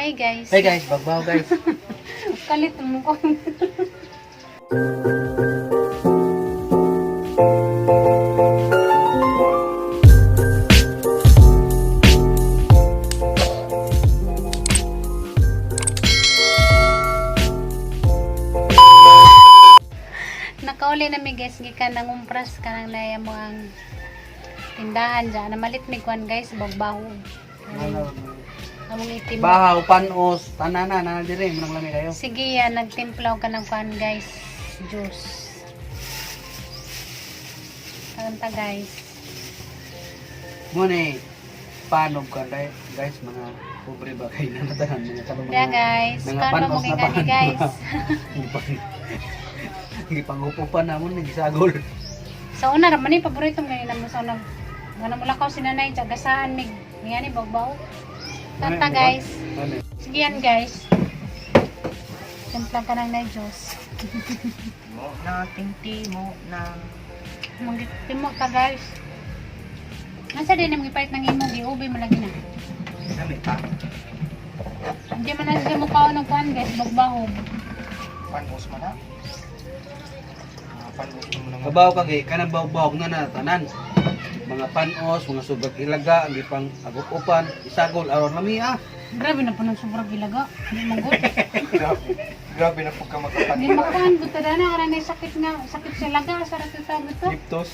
Hi guys. Hey guys, bagbaw guys. Kalit mo ko. Nakauli na mi guys gikan nang umpras kanang laya mo ang tindahan dyan. Namalit mi kuan guys bagbaho. Among itim. Bahaw, panos, tanana, na dire, manang lami kayo. Sige yan, nagtimplaw ka ng kuan guys. Juice. Kanta guys. Muna panog ka guys, mga pobre ba kayo na natahan mga kalong Yeah guys, kano mo kay guys. Hindi pangupupan namon nagisagol. Sa una raman ni paborito mo ganyan mo sa una. Ngano mo lakaw sinanay tiagasahan mig ngani bagbaw. Kanta guys. Sige yan guys. Timpla ka ng na juice. Mo na timo na. Timo ka guys. Nasa din ang gipalit ng imo giubi mo lagi na. Dami pa. Hindi man na siya mukha ng kuan guys, bagbahog. Panmos man na. Panmos mo na. Kabaw kagi kanang bawbawg na tanan. Mga panos, mga subag ilaga, ang ipang agupupan, isagol aron lami ah. Grabe na po ng sobrang gilaga. Hindi manggut. Grabe na pagka Hindi magkapanira. makuhan buta na karang may sakit nga, sakit sa laga, sarap ito buto. Liptos.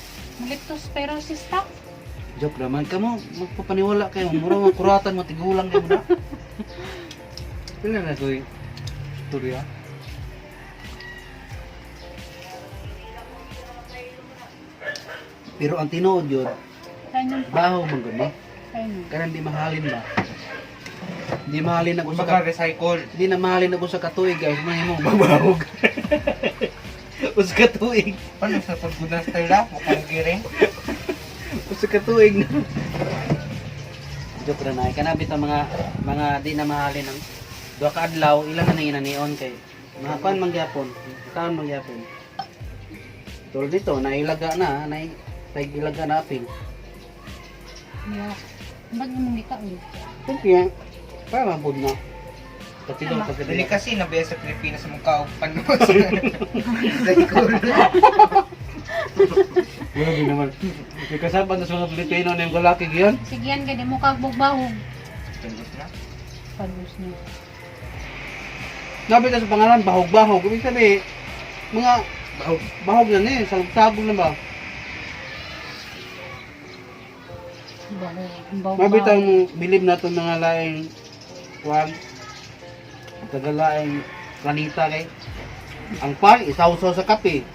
Leptospirosis ta. Joke naman ka mo, magpapaniwala kayo, mura mga kuratan mo, tigulang kayo na. Pila na ito yung turya. Pero ang tinuod yun, Kainin. baho man gani. Kainin. Kaya hindi mahalin ba? Hindi mahalin ako sa Kumbaga recycle. hindi na mahalin ako sa katuig guys, mahimong babahog. Sa katuig. Paano sa paggunas tayo la? Mukhang giring. Sa katuig na. Joke na kanabit ang mga di na mahalin ang duha ka adlaw ilang na inanion kay mga pan mangyapon. Kaon mangyapon. Tulad dito nailaga na, ilaga na apil. Yeah. Bag mo gika ulit. Kaya para mabud na. Katilo Tama. pagkadili. Dili kasi nabiya sa Pilipinas mong kaog panmos. Recycle. Grabe naman. May kasapan na sa mga Pilipino na yung galaki yan. Sige yan gani mo kag bagbahog. Panmos na. Palus niya. Sabi na sa pangalan, bahog-bahog. Ibig sabihin, mga bahog na eh, sabog na ba? Bahog. Mabitang bilib na itong mga laing kwan, kagalaing planita kay. Ang pan, isaw-saw sa kape.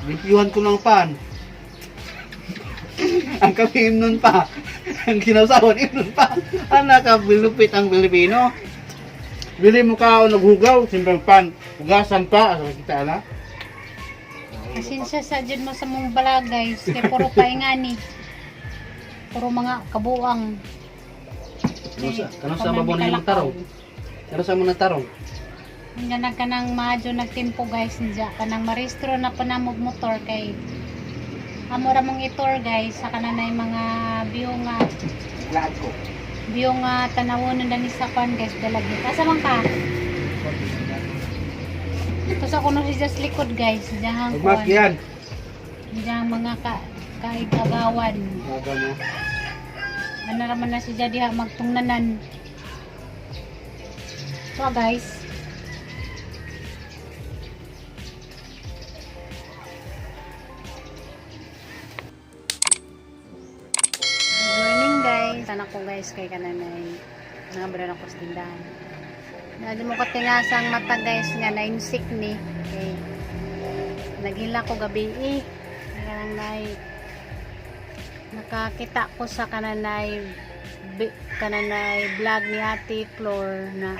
Limpyuhan ko ng pan. Ang kape nun pa. Ang kinausawan nun pa. Ang nakabilupit ang Pilipino. Bili mo ka o naghugaw, simpang pan. Hugasan pa, asa kita ala. Asinsya sa dyan mo sa mong balagay. Kaya puro paingani. Puro mga kabuang. Kanang sa mabaw na yung tarong. Kanang sa mga tarong. Nga na kanang madyo nagtimpo guys niya. Kanang maristro na panamog motor kay amora mong itor guys. Sa kanang na yung mga view nga. Lahat ko. View nga tanawon na ni sa pan guys. Dalagi. Asa man ka? Ito sa kuno si Just likod guys. Diyang Magmak yan. Diyang mga kaigagawan. Maga mo. Ano naman na si Jadiha magtungnanan. So guys. Good morning guys. Sana ko guys kay kananay. Nangabra na ko sa tindahan. Nadi mo katingasang mata guys nga na insik ni. Okay. Nagila ko gabi kanang nakakita ko sa kananay vlog ni Ate Flor na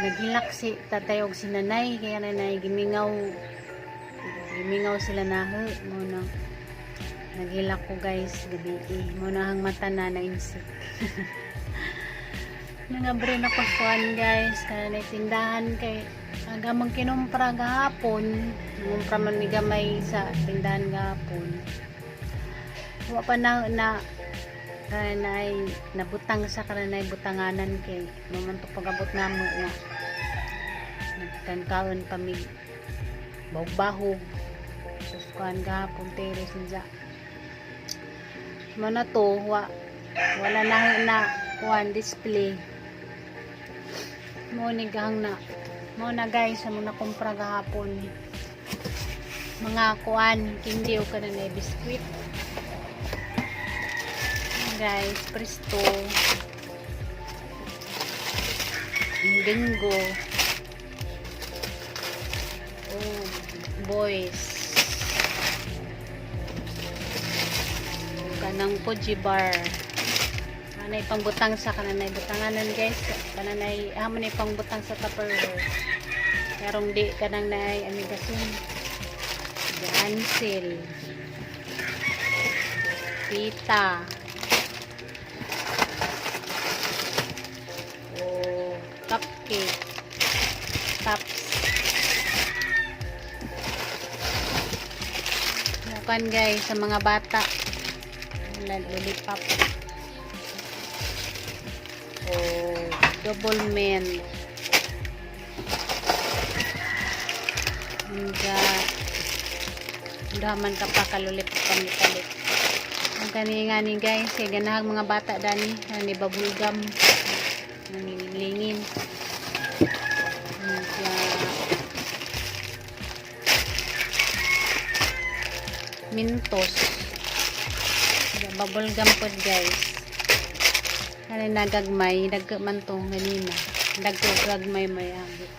nagilak si tatay og si nanay kaya nanay gimingaw sila na mo na nagilak ko guys gabi mo na hang mata na insik. Nangabre na ko kuan guys kananay tindahan kay aga mong kinumpra gahapon kinumpra man mi gamay sa tindahan gahapon wa pa na kanay nabutang sa kanay butanganan kay mamanto pagabot namo nga nagkankaon pamig bahog suskuan gahapon teres niya mo na to wala na kuan display mo ni gang na mo na guys sa mga kumpra gahapon mga kuan kindi o kanay biskwit guys, presto bingo oh, boys kanang koji bar kanay pangbutang sa kananay butanganan guys kananay hamon ay pangbutang sa Tupperware karong di kanang nay amigasun Jansil pita cupcake, tops. Bukan guys sa mga bata. Lollipop. Oh, double mint. Daman ka pa kalulipop palit. Ang kanina ni guys, kaya ganahang mga bata dani, ni babulgam. Nilingin mintos bubble gum po guys ano nagagmay nagman to ganina nagagmay may agit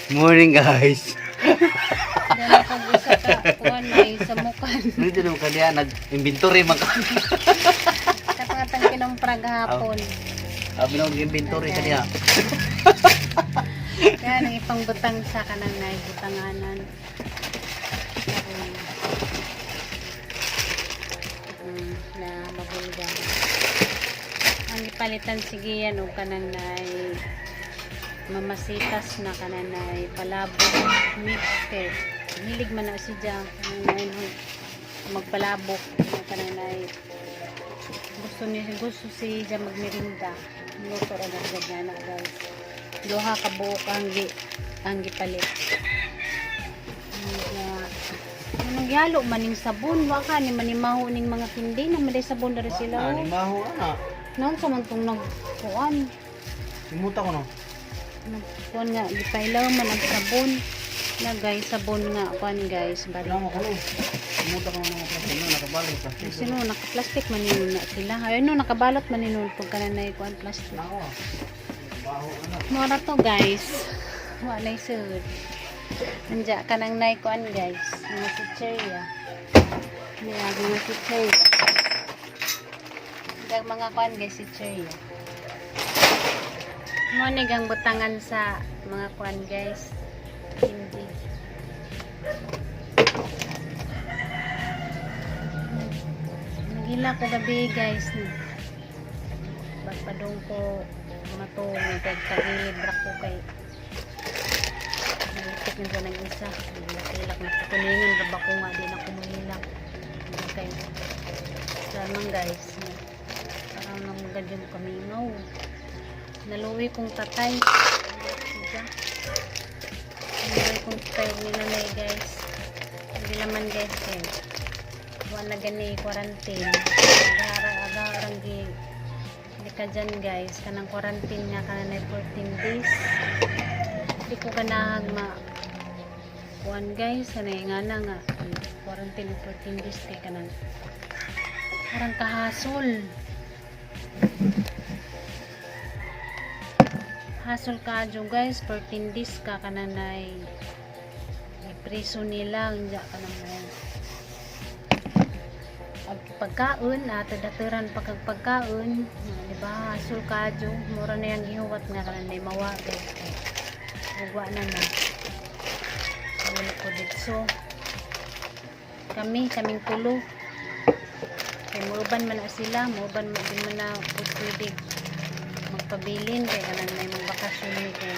morning guys. dala kong isa ka kuhan may samukan Dito naman kanya nag-inventory man ka. katangatang kinumpra gahapon Binong inventory kanya. kaya nang ipangbutang sa kanang na butanganan na mabulga ang ipalitan sige yan o kanang na mamasitas na kanang na palabok mixer hilig man na siya magpalabok kanang na gusto siya magmerinda luto ra na guys duha ka buok ang gipalit nagyalo maning sabon waka ni manimaho ning mga tindi na maday sabon dari sila Maho ana. noon sa man tong nagkuan Simuta ko no. nagkuan nga gipailaw man ang sabon na guys sabon nga kuan guys bari Ano ko no. Simuta ko no plastic na nakabalik plastic. sino naka-plastic man na sila ayun no nakabalot man pag kananay kuan plastic Ako. Maho ana. mura to guys wala sud nanja kanang nay kuan guys mga chicheria niya mga chicheria dag mga kuan guys chicheria mo ni gang butangan sa mga kuan guys hindi nagila ko gabi guys bagpadong ko matong nagkagilid ko kay nalitik nito ng isa nilak na kukuningan raba ko nga di na kumuhilang kay lamang guys parang namagad yung kamingaw naluwi kong tatay naluwi kong tatay ninunay guys hindi naman guys eh wala gani quarantine agarang gi hindi ka dyan guys kanang quarantine nga kanang 14 days hindi ko kanahag kuan guys sanay nga na nga quarantine 14 days kay kanang parang kahasol hasol ka dyan guys 14 days ka kananay preso nila hindi ka naman pagkaon ato daturan pagkaon diba hasol ka dyan mura na yung gihuwat nga kananay mawa guys ugwa na na wala ko dito kaming tulo kay muban man na sila muban din man na pwede magpabilin kay kanang may mga bakasyon ni kay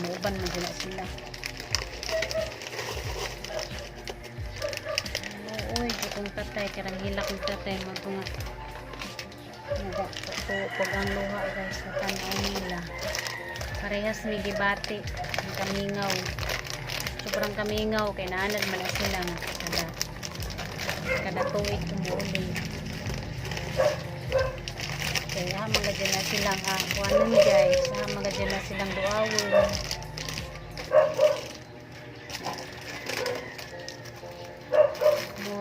muban man din na sila akong tatay, karang hilak ng tatay mo ito nga. Pag ang luha guys, natanaw nila. Parehas may gibati, ang kamingaw. Sobrang kamingaw, kaya naanad man na sila nga. Kada tuwid umuuling. Kaya mga dyan na silang kuwanan guys, mga dyan na silang duawin.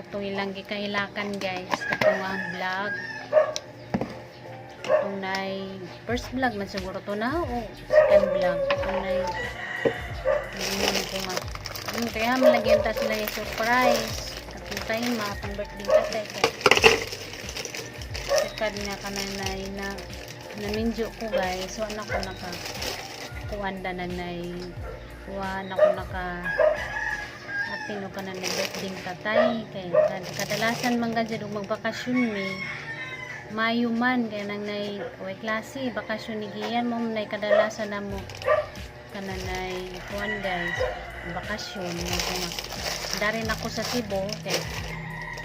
Itong ilang gikahilakan guys, itong ang vlog. Itong na first vlog man siguro to na o second vlog. Itong na kaya malagyan ta sila yung surprise. Katong time pang birthday tatay kaya second nga kananay na naminjo ko guys. Wala ko naka kuwanda nanay. Wala ko naka atino ka na ng birthday tatay kaya kadalasan man gadya magbakasyon mi Mayo man kaya nang nay way klase bakasyon ni giyan mo nay kadalasan na mo kananay kuan guys bakasyon darin ako sa Cebu kaya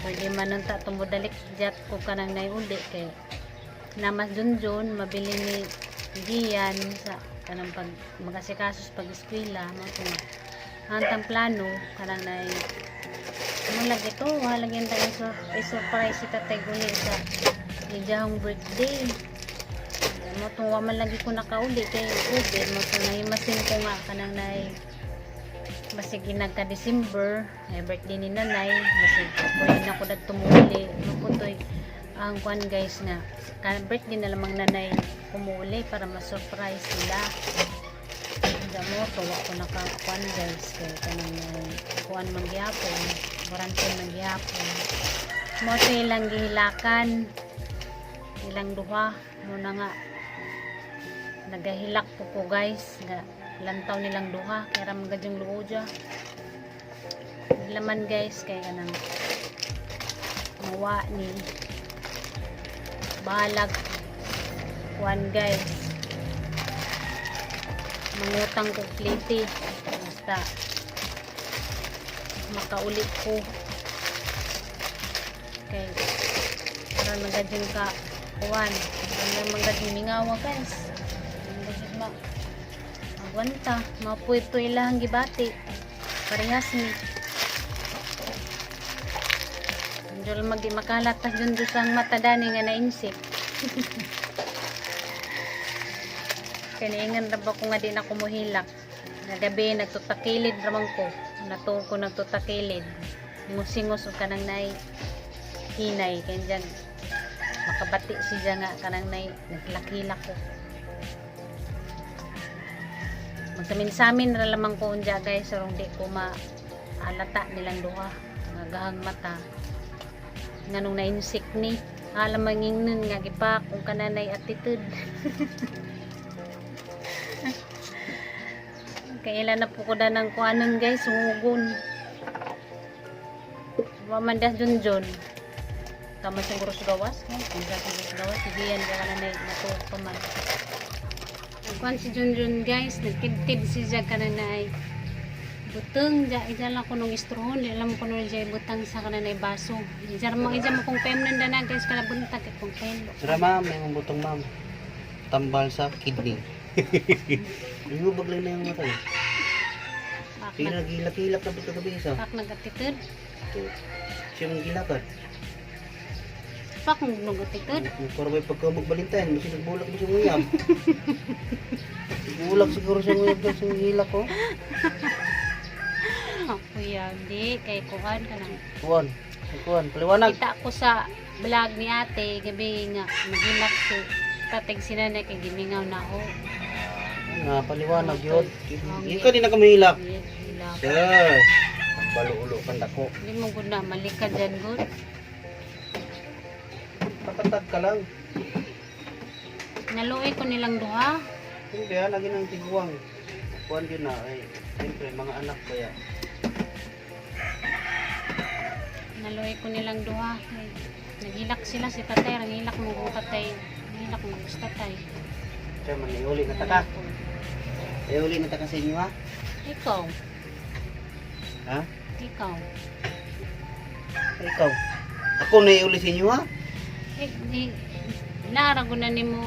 pwede man nang ta tumudalik jet ko kanang nay uli kaya namas junjun mabili ni giyan sa kanang pag magasikasos pag eskwela mo hantang plano kanang nay mo lagi to halagyan tayo surprise si tatay guli sa iyang birthday mo tuwa man lagi ko nakauli kay COVID mo to nahimasin ko nga kanang nay basig nagka December ay birthday ni nanay basig pwede na ko dag tumuli mo ko toy ang kwan guys nga kanang birthday na lamang nanay kumuli para ma-surprise sila. Mo tuwa ko nakakuan guys kaya kanang kuan mangyapon quarantine mangyapon mo to ilang gihilakan ilang duha mo na nga nagahilak ko guys nga lantaw nilang duha kaya ram gadyang luodya laman guys kaya kanang mawa ni balag kuan guys mangutang ko pliti basta makaulit ko kay para magadyang ka kuwan para magadyang mingawa guys magadyang agwanta mapuito ilang gibati parehas ni Anjol makalatag dun sang matadani nga nainsip kaniingan raba ko nga din ako muhilak na gabi nagtutakilid ramang ko natuong ko nagtutakilid ngusingos o kanang nay hinay kaya dyan makabati siya nga kanang nay naglakilak ko magsamin-samin na lamang ko unja guys sarong di ko maalata nilang duha nagahang mata nga nung nainsik ni alam mangingnon nga gipak kung kananay attitude kailan na po ko da ng kuanon guys sungugon mamandas junjun tama siguro sa gawas kung sa gawas sigiyan ka na natuwa pa man kuan si junjun guys nagtid-tid siya kananay butang ija lang ko nung istrohon di alam ko nung ija butang sa kananay baso ija mo kung pem nanda na guys kala buntag kung pem sira ma'am yung butong ma'am tambal sa kidney yung baglay na yung mata eh gilak-gilak na pagkagabi isa pak nagatitid siya mong gilakad pak nagatitid para may pagka magbalintayan kasi nagbulak mo siya nguyab nagbulak siguro siya nguyab doon sa hilak ko kuya di kay kuhan ka nang kuhan paliwanag kita ko sa vlog ni ate gabi nga magilak si tatag sinanay kay gimingaw na ho nga paliwanag yun yun ka din na kamihilak yes baluulo kan dako hindi mo gud na malikad dyan gud pakatag ka lang naluoy ko nilang duha hindi lagi ng tiguang kuhan yun na ay siyempre mga anak kaya naluoy ko nilang duha ay, naghilak sila si tatay naghilak mo kung tatay naghilak mo gusto tatay siya man iuli na taka iuli na taka sa inyo ha ikaw ha ikaw ikaw Ako na iuli sa inyo ha. Naara ko na ni mo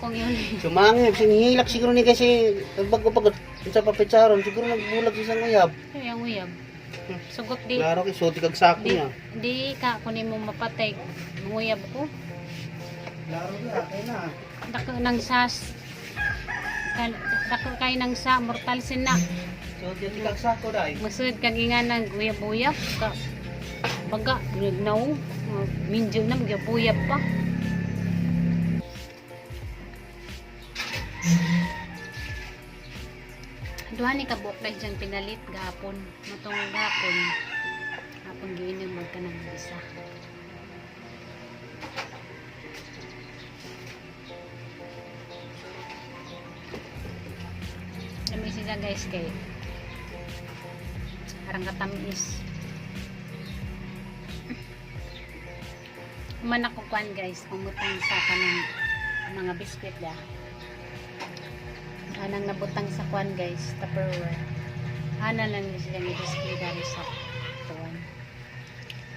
kong iuli. Sumangib, sinihilak siguro ni kasi bago pag sa papitsaron, siguro nagbulag sa isang uyab. Ay, ang uyab. Sugot di. Klaro kay suti kag sako Di, niya. di ka kunin mo mapatay. Ang uyab ko. Klaro na, kay na. Dako nang sas. Dako kay nang sa mortal sin na. Suti kag sako dai. Masud kag ingan ng uyab-uyab ka. Baga nagnaw. Minjo na magyab-uyab pa. Duha ni kabuk dahil dyan pinalit gahapon. Matong gahapon. Hapon giinom mo ka ng isa. Dami sila guys kay parang katamis. Man ako kwan guys, umutang sa kanang mga biskwit da. Anang nabutang sa kwan guys, Tupperware. Ana lang sila i-display dari sa tuwan.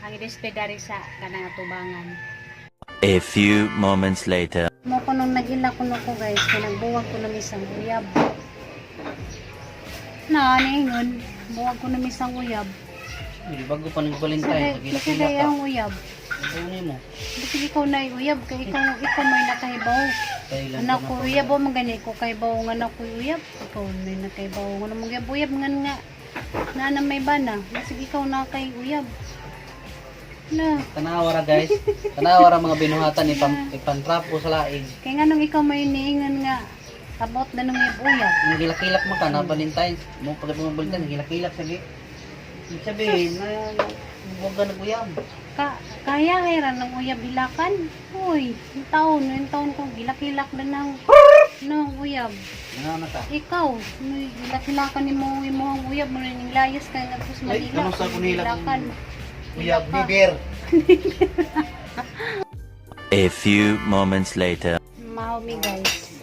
Ang i-display dari sa kanang atubangan. A few moments later. Mo ko nung nagila ko ko guys, pinagbuwag ko ng isang uyab. Na, ningon, buwag ko ng isang uyab. Hindi bago pa nang Valentine, Kasi gila-gila kaya ka. ang uyab. Ano mo? Kasi ikaw na uyab, kay ikaw may nakahibaw. Kailan Anak ko uyab o magani ko kay bawo nga anak ko uyab. Ikaw may nakaibaw nga mga uyab nga na may bana. Sige ikaw na kay uyab. Na. Tanawara guys. Tanawara mga binuhatan ipantrapo sa laing. Kaya nga nung ikaw may niingan nga abot na nung uyab. Ang gilak-kilak mo ka na Valentine. Mo pag mga Valentine, gilak-kilak sige. Ibig sabihin na huwag ka nag-uyab. Kaya kaya ng uyab hilakan. Uy, yung taon ko gilak-hilak na ng uyab. Ano na ta? Ikaw, gilak-hilakan ni mo ang uyab mo rin yung layas ka nga tapos Ay, malila. kamusta ko nilak? Hilakan. Uyab, Hilak ka. bibir. A few moments later. Mahumi guys.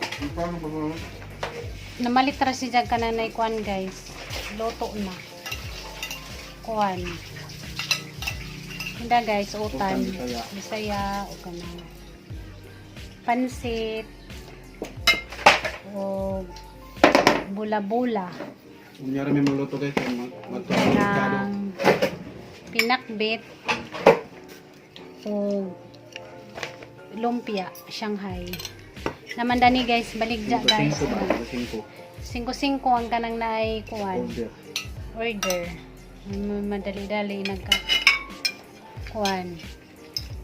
Namalitra si Jag ka na kuan guys. Loto na. Kuan. Hindi guys, utan. Bisaya o kanang pansit o bula-bula. Kunyari may magluto guys, magtutuloy Kanang pinakbit o lumpia, Shanghai. Naman dani guys, baligja guys. 5-5 ang kanang naay kuan. Order. Madali-dali nagka kuan.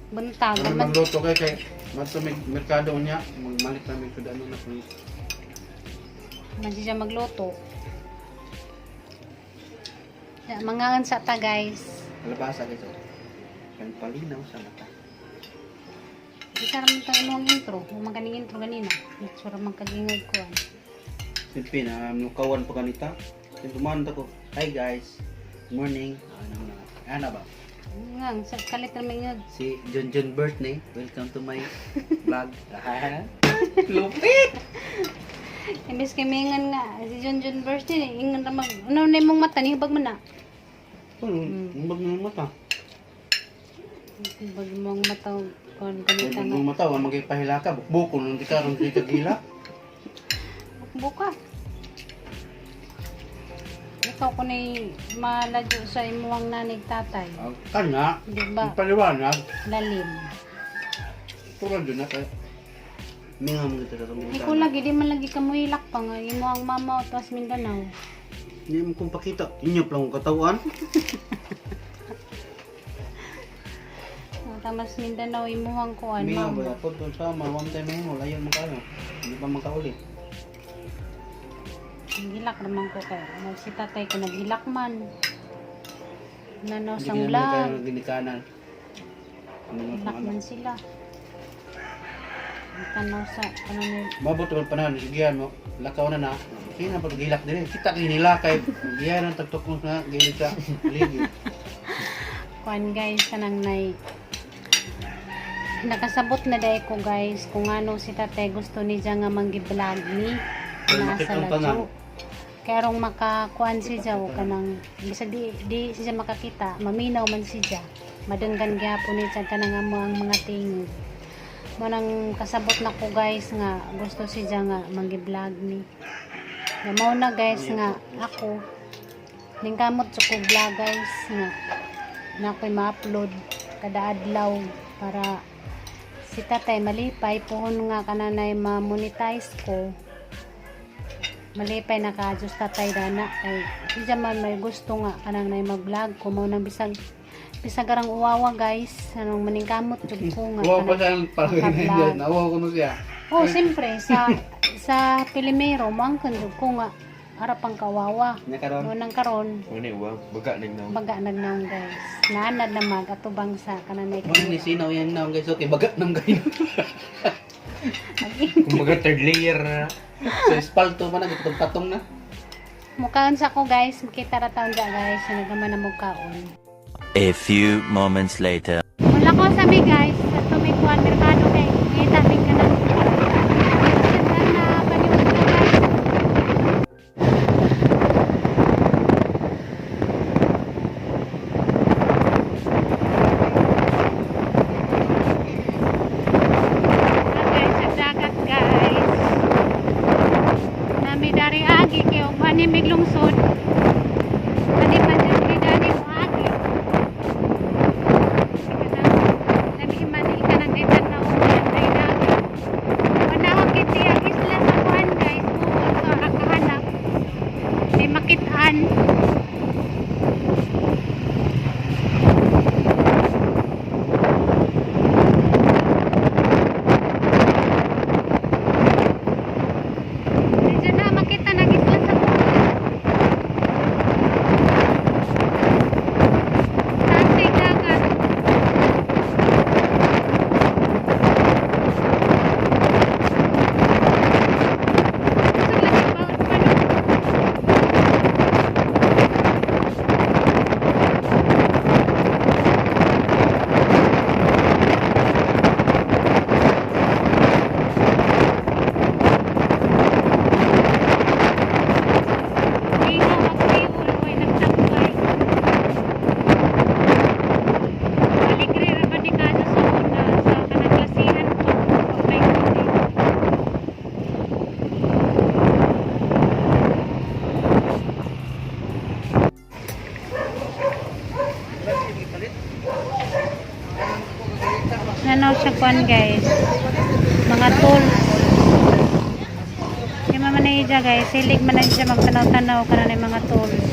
Buntag. Ano magluto guys, kay mato may merkado niya, magmalit namin sa ano na po. Man siya magluto. Mangangan sa ta guys. Alabasa guys. Palinaw sa mata. Di ka raman tayo mong intro. Huwag maganing intro ganina. Sura magkagingag ko. Silpi na nukawan pa kanita. Tumanda ko. Hi guys. Good morning. Ano ba? Ngang, sa kalit naman yun. Si John birthday. Welcome to my vlog. Lupit! Imbes kay mingan nga, si John birthday, ingan na ano na mong mata, nihibag mo na. Huwag mo yung mata. Nihibag mong mata, kung Huwag ganita mo nga. yung mata. Huwag magipahila ka. Bukbukon. Nung di ka rin di ka gila. Buka. Ikaw ko na maladyo sa imuang nanig tatay. Kanya. Di ba? Paliwanag. Lalim. Tulad doon na kayo. Mingaw mo kita sa Ikaw lagi, di man lagi kamuhilak pa nga. Imuang mama o tas Mindanao. Hindi mo kong pakita. Inyop lang ang katawan. Tamas Mindanao, imuang kuan, Mingaw mama. ba? Ako doon sa ama. One time mo. Layo mo kayo. Hindi pa magkauli. Gilak naman ko kayo. Si tatay ko naghilak man. Nanaw Hindi sang ka naman kayo vlog. ginikanan. Gilak man sila. Tanaw sa, ano na, Mabot naman panahon. Sigihan mo. Lakaw na na. Sino pa gilak din. Kita kinila kay. Giyan ang tagtukong na gilid sa ligi. kuan guys, kanang nay. Nakasabot na day ko guys, kung ano si tatay gusto ni nga manggi-vlog ni. Ay, Nasa makitang tanan. ladyo. Kaya rong makakuan si Jaw kanang bisag di siya makakita, maminaw man si Jaw. madenggan gyapon ni sa tanang amo ang mga tingog. Mo nang kasabot na ko guys nga gusto siya nga magi-vlog ni. Nga mao na guys nga ako ning kamot sa ko vlog guys nga na ako'y ma-upload kada adlaw para si tatay malipay puhon nga kananay ma-monetize ko. Malipay na ka-adjust tatay dana kay di man may gusto nga kanang nay mag-vlog ko mao nang bisag garang uwawa guys anong maningkamot jud ko nga Wow pa siya parang maka-vlog. ganyan. Nawaw ko na siya. Oh, siyempre sa Pilimero mangkon jud ko nga harapang kawawa. Nya karon. Mo nang karon Ano wow, baga nang naw. baga nagnaon guys. Naanad na mag atubang sa kananay Mo ni sinaw yang naong guys okay baga nam kayo. Kumbaga third layer na. Sa espalto man nagpatong na. Mukaon sa ko guys, makita ra taon da guys, nagaman na mukaon. A few moments later. Wala ko sabi guys, sa tumikuan merkado kay kita min kanan. Na paniwala guys. Guys, sa dagat guys. Nami dari agi kay ani miglungsod. Ani pa diri dani mo agi. Nami man ikanang etan na ulan ay dagat. Panahon kiti ang isla sa kuan guys, buong sa kahanap. Di makitaan. Medyo na makita ng isla sa kuan. Tante dagat. Gusto lagi bawat manok. Ikaw magtiul, way nagtambay. Aligre ra ba ni kada sa una sa kanang klasihan ko. Okay, okay. Nanaw siya kuan guys. Mga tools. Di man man na guys. Silig man na siya magtanaw-tanaw ka na ng mga tools.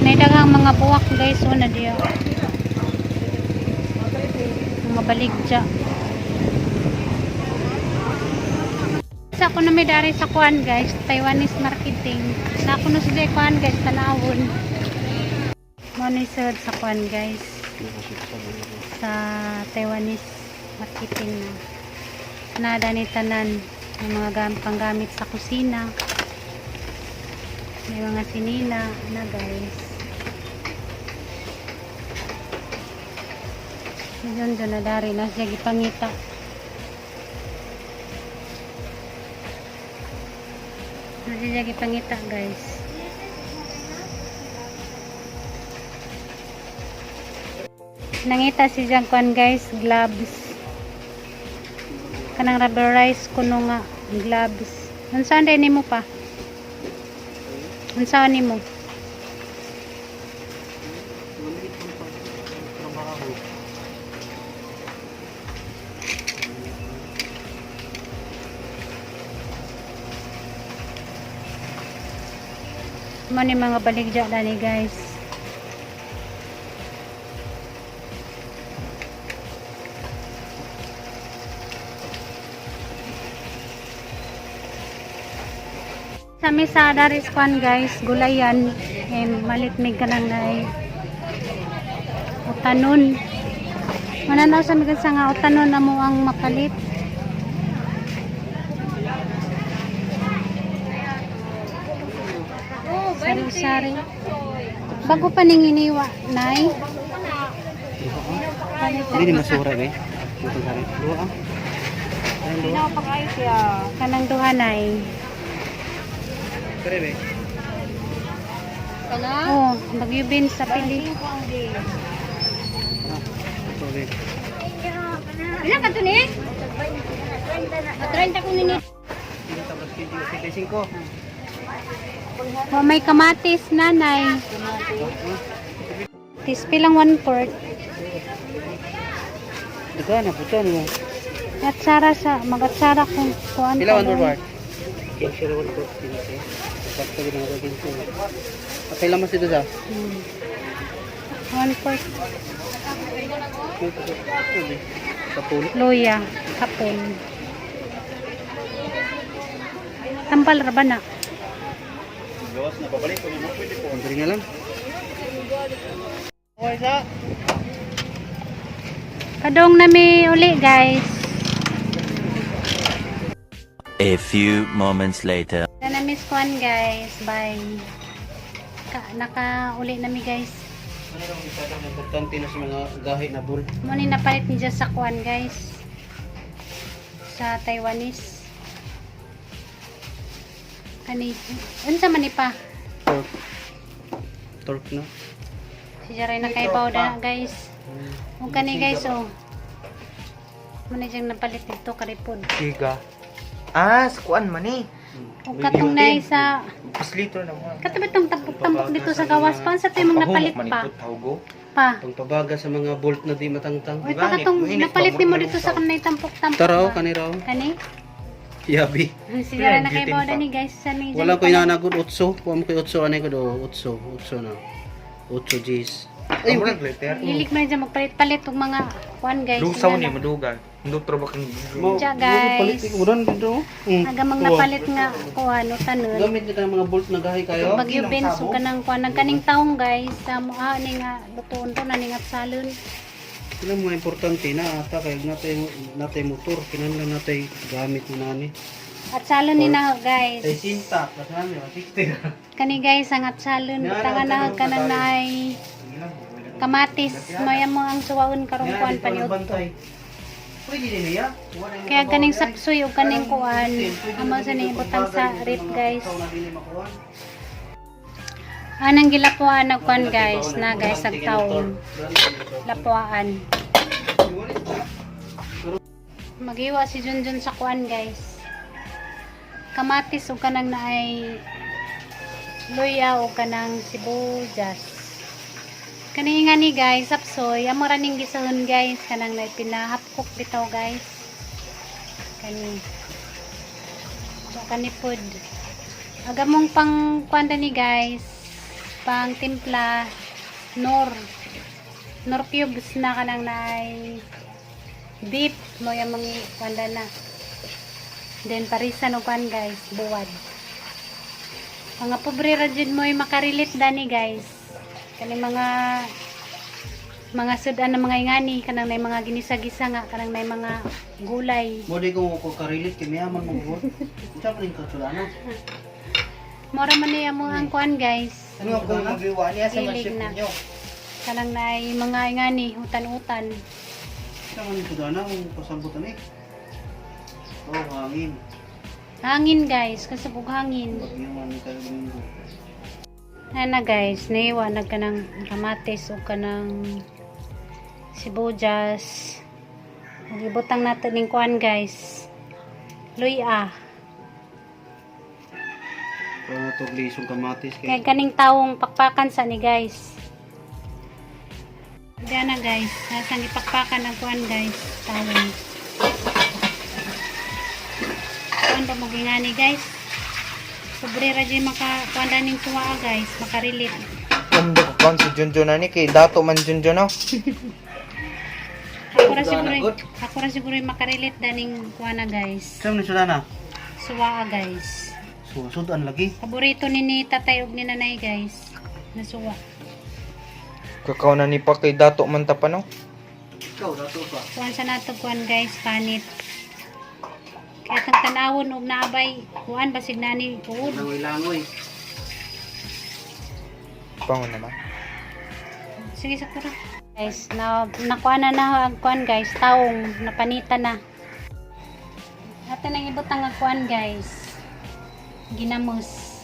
May daghang mga buwak guys. Una diya. Mga baligja. Sa ako na may dari sa kuan guys, Taiwanese marketing. Na ako na sila kuan guys, tanawon. Monisod sa kuan guys. Sa Taiwanese marketing na. Nada ni tanan ng mga panggamit sa kusina. May mga sinina na guys. Yun doon na dari na siya gipangita. Nasiyagi pangita guys. Nangita si Jangkwan guys, gloves. Kanang rubberized kuno nga gloves. Unsaan din nimo pa? Unsaan nimo? Man yung mga baligya dani guys. Sa mesada rispan guys, gulayan malitmig ka nang nay utanon. Mananaw sa migan sa nga utanon na mo ang makalit. Sari-sari. Bago pa ning iniwa, nay. Hindi masura be. Ito sa rin. Dua ah. Ayun, dua. Pinapakayo siya. Kanang duhanay. Pwede ba? Kana? Oo, magyubin sa pili. Ah, ito rin. Ilan ka ito ni? 30 ko nini. Hindi tapos video 75. Oh, may kamatis, nanay. Tispi lang 1/4. Daga na, putan mo. Atsara sa, mag-atsara kung kuan. Sila 1 bar. Kaya siya rin ko. Sakto din ang gagawin ko. Patay lamas dito sa. 1/4. Kapul. Luya, kapon. Tampal ra ba na? Pambili nga lang. Okay sa. Kadong na mi uli, guys. A few moments later. Na miss kuan, guys. Bye. Naka-uli na mi, guys. Ano lang isa lang importante na sa mga gahi na bull. Muni napalit ni sa kuan, guys. Sa Taiwanese. Kani, unsa man ni pa? Torque. Torque na. Si Jaray na kay na, guys. O kani, guys, oh. Muna diyang napalit dito karipod. Giga. Ah, skuan man eh. O katong na sa Mas liter na mo. katabi tong tampok dito sa gawas pa sa tayo mong napalit pa. Tawgo. Pa. Pagpabaga sa mga bolt na di matangtang. Uy, pa katong napalit mo dito sa kanay tampok-tampok. Taraw, ba? kaniraw. Kani? Yabi. Si Jaray na kay na ni, guys. Sa ni Wala ko inanagod 8. Kuha mo kay 8 anay ko do 8 na. 8 Gs. Ay, wala liter. Hilig mo na dyan magpalit-palit ng mga kuan, guys. Lusaw Yan, ni oh. madugan. Ndutro ba kang Siya, guys. Palit uran dito. Agamang napalit nga kuan o tanon. Gamit ka ng mga bolt na gahi kayo. Bagyo benso ka ng kuan. Nagkaning taong, guys. Sa mukha ni nga lutuon to na ni nga salon. Sila mga importante na ata kay natay motor kinahanglan natay gamit na nani. At salon ni na, guys. Tay sinta, kasama mo 60. Kani, guys, ang at salon. Tangan na ka na nay kamatis. Maya mo ang suwaon karong kuan paniod to. Pwede din niya. Kaya kaning sapsoy o kaning kuan. Amo sa ni butang sa rip, guys. Anang gilapuan na kuan, guys, na guys ag taon. Lapuan. Magiwa si Junjun sa kuan, guys. Kamatis o kanang naay luya o kanang sibuyas. Kani nga ni, guys, sapsoy. Amo ra ning gisahon, guys, kanang naay pinahapkok bitaw, guys. Kani. So kani pod. Agamong pang kuanda ni, guys. Pang timpla nor cubes na kanang naay beef mo yung mga kuanda na. Then parisan o kuan, guys, buwad. Mga pobre ra jud mo makarilit dani, guys. Kani mga sudan na mga ingani kanang nay mga ginisa-gisa nga kanang nay mga gulay. Mo di ko karilit kay mayaman mo bro. Unsa pa rin ka tulana? Mora man niya mo ang kuan, guys. Ano ko magiwa niya sa Hilig masip na. niyo? Kanang nay mga ingani utan-utan. Unsa man ning tulana kung pasambutan eh. Oh, hangin. Hangin, guys, kasabog hangin. Bagyo man ni kayo linggo. Na guys, naiwanag ka ng kamatis o ka ng sibuyas. Ibutang natin ng kuan, guys. Luya. Para to lisong kamatis Kaya kay. kaning taong pakpakan sa ni, guys. Diyan na, guys. Nasang ipakpakan ng kuan, guys. Tawon. Kuan ba mo gingani, guys? Sobre ra dyan makakuanda ning tuwa, guys. Makarilit. Kundo ko kon si Junjun na ni kay dato man Junjun no. Ako ra siguro yung makarilit daning kuana, guys. Unsa man ning tulana? Suwa, guys. Sudan lagi. Paborito ni tatay ug ni nanay, guys. Nasuwa. Kakao na ni pa kay dato man ta pa no. Ikaw dato pa. Kuan sa nato kuan, guys, panit. Kaya kang tanawon og naabay, kuan basig nani uod. Langoy-langoy. Pangon naman. Sige, sakura. Guys, nakuha na kuan guys, taong napanita na. Ato nang ibutang nga kuan guys. Ginamos.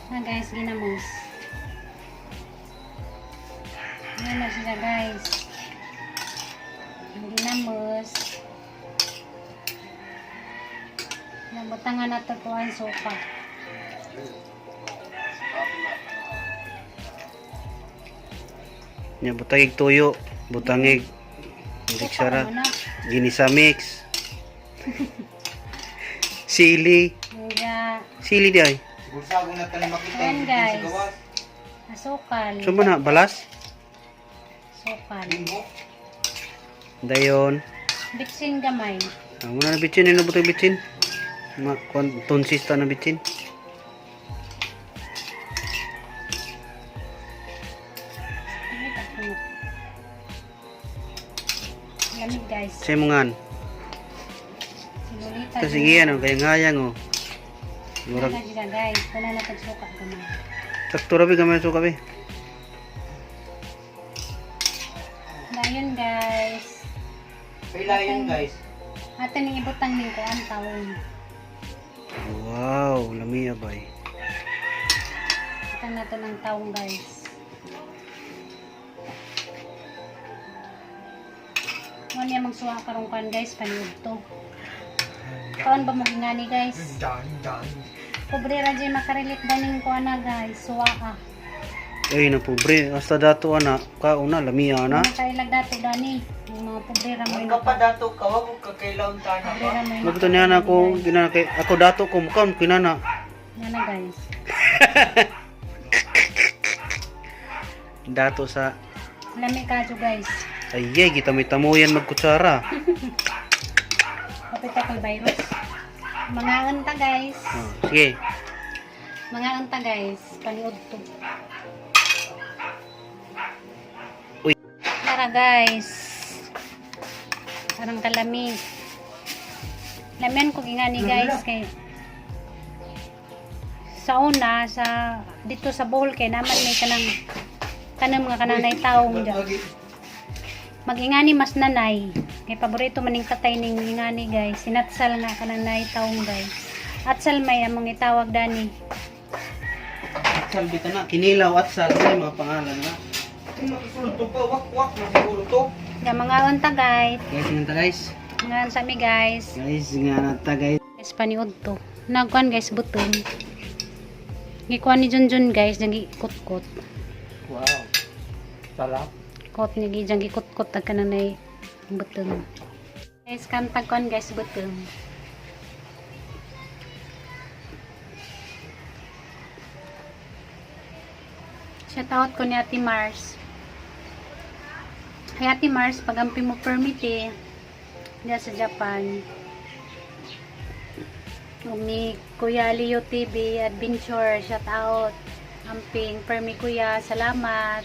Guys, ginamos. Ayan na siya guys. Ang ginamos. Nabutangan na ito kuan sopa. Nya butangig tuyo, butangig diksara, ginisa mix. Sili, Nga, sili di ay. Siguro sa akong natin makita ayan yung guys. sa gawas. Asukal. Sumba na balas. Sukal. Limbo. Dayon. Bitsin gamay. Ang muna na bitsin, ano butang bitsin? Tonsis ta na bitsin. Lamig guys. Sa imungan. Sinulita. Kasi giyan, kaya ngayang oh. Murag, Murag sila guys. Kana na pagsuka gamay. sakto rabi gamay so kabe. Dayon guys. Pila yun guys. Ato ning ibutang ning kuan taon. Wow, lamiya bay. Ibutang nato ng taong guys. Mo niya magsuha karong kuan guys paniud to. Kaon ba mo gingani guys? Dan. Pobre ra jay makarilit daning kuan na guys. Suwa ah. Ay na pobre, hasta dato ana, kauna lamiya na. Nakailag dato dani. Yung mga pobre ra mo Ang kapadato ka, wag mo kakailaon tana Pobre ra ba? mo Magto niya na ako, ginana kay ako dato ko mukaon kinana. Yan na guys. Dato sa Lami kadyo guys. ayay kita may tamuyan magkutsara. Kapit ako virus. Mga anta guys. Oh, sige. Mga anta guys. Paniud to. Uy. Tara guys. Parang kalami. Lamian ko gingani guys kay sa una dito sa bowl kay naman may kanang mga kananay taong dyan. Magingani mas nanay. Kay paborito maning tatay ning ingani guys. Sinatsal nga kananay taong guys. Atsal may among itawag dani. Salbi ta na kinilaw at sal ay mga pangalan na. Sulto pa, wak na siguro to. Nga mga unta guys. Guys, nganta guys. Mga sa mi guys. Guys, nganta guys. Guys paniud to. Nagkuan guys button. Gikuan ni Junjun guys, jangi kutkot. Wow. Sarap. Kot ni gijang gikutkot ag kananay button. Guys kantag kuan guys button. Shout out ko ni Ate Mars. Hey Ate Mars, pagampi mo permit diya sa Japan. Umi Kuya Leo TV Adventure, shout out. Amping permi kuya, salamat.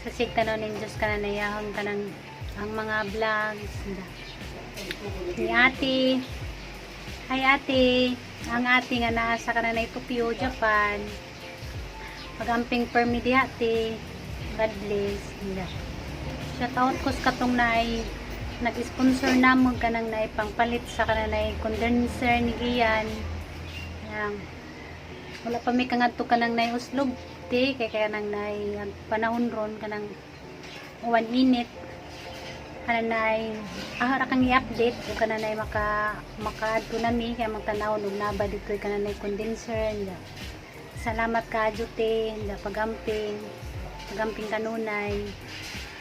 Sa sigtanaw ning Diyos ka na nayahon ka ng ang mga vlogs. Ni Ate. Hi Ate. Ang ate nga naasa ka na na Tokyo, Japan. Pagamping permi di ate. God bless. Shout out ko sa katong naay nag-sponsor namon kanang naay pangpalit sa kanang condenser ni Gian. Yang wala pa may kangadto kanang naay uslog ti kay kanang naay panahon ron kanang uwan init kanang naay ra kang i-update o kanang naay makaadto nami kay magtanawon og naba ditoy kanang naay condenser. Salamat kaadyo te pagamping kanunay.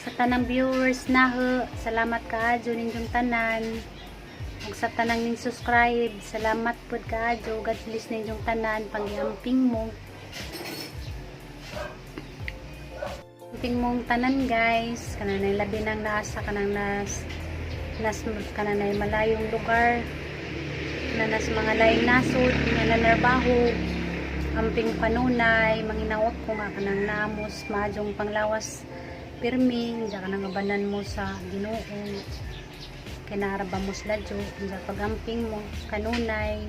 Sa tanang viewers na salamat kaadyo ninyong tanan. Ug sa tanang ning subscribe, salamat pud kaadyo. God bless ninyong tanan panggiamping mo. Amping mong tanan guys, kananay labi nang nasa kanang kananay malayong lugar. Nanas mga laing nasod, nanarbaho. Amping panunay, manginaot ko nga kanang namos, madyong panglawas pirmi, diya ka nang abanan mo sa Ginoo. Kinaraba mo sila jo, diya pagamping mo, kanunay.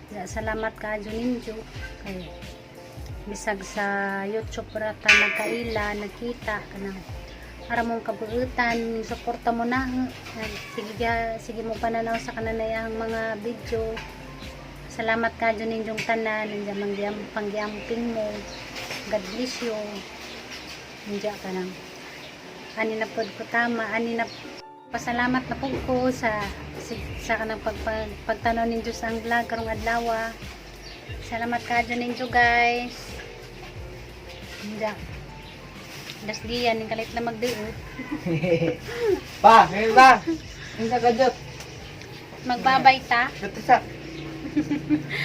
Diya salamat ka jo ninyo. Kay bisag sa YouTube rata nagkaila nakita kanang para mong kabuutan suporta mo na sige mo pananaw sa kananayang mga video. Salamat ka dyan ninyong tanan nandiyan panggiamping mo. God bless you. Nandiyan ka lang ani na pod ko tama ani na pasalamat na po ko sa kanang pagtanaw ninyo sa ang vlog karong adlaw. Salamat ka dyan ninyo guys. Nandiyan das diyan yung kalit na magduot. Pa, ngayon ba? Ang nagadot. Magbabay ta. Dito sa.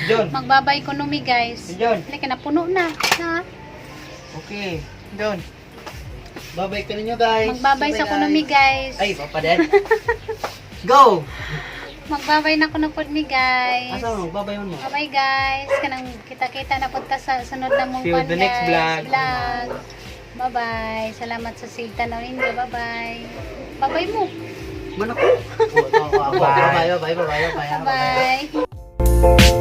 John. Magbabay ko numi guys. John. Like na puno na. Ha? Okay. John. Babay ka ninyo guys. Magbabay sa kunumi guys. Ay, papa din. Go! Magbabay na ko na pod mi guys. Asa mo? Babay mo. Bye guys. Kanang kita-kita na punta sa sunod na mong See you pan, the next guys. vlog. Bye-bye. Salamat sa sigtan na ninyo. Bye-bye. Bye-bye mo. Mana ko? Bye. Bye. Bye. Bye. Bye. Bye-bye.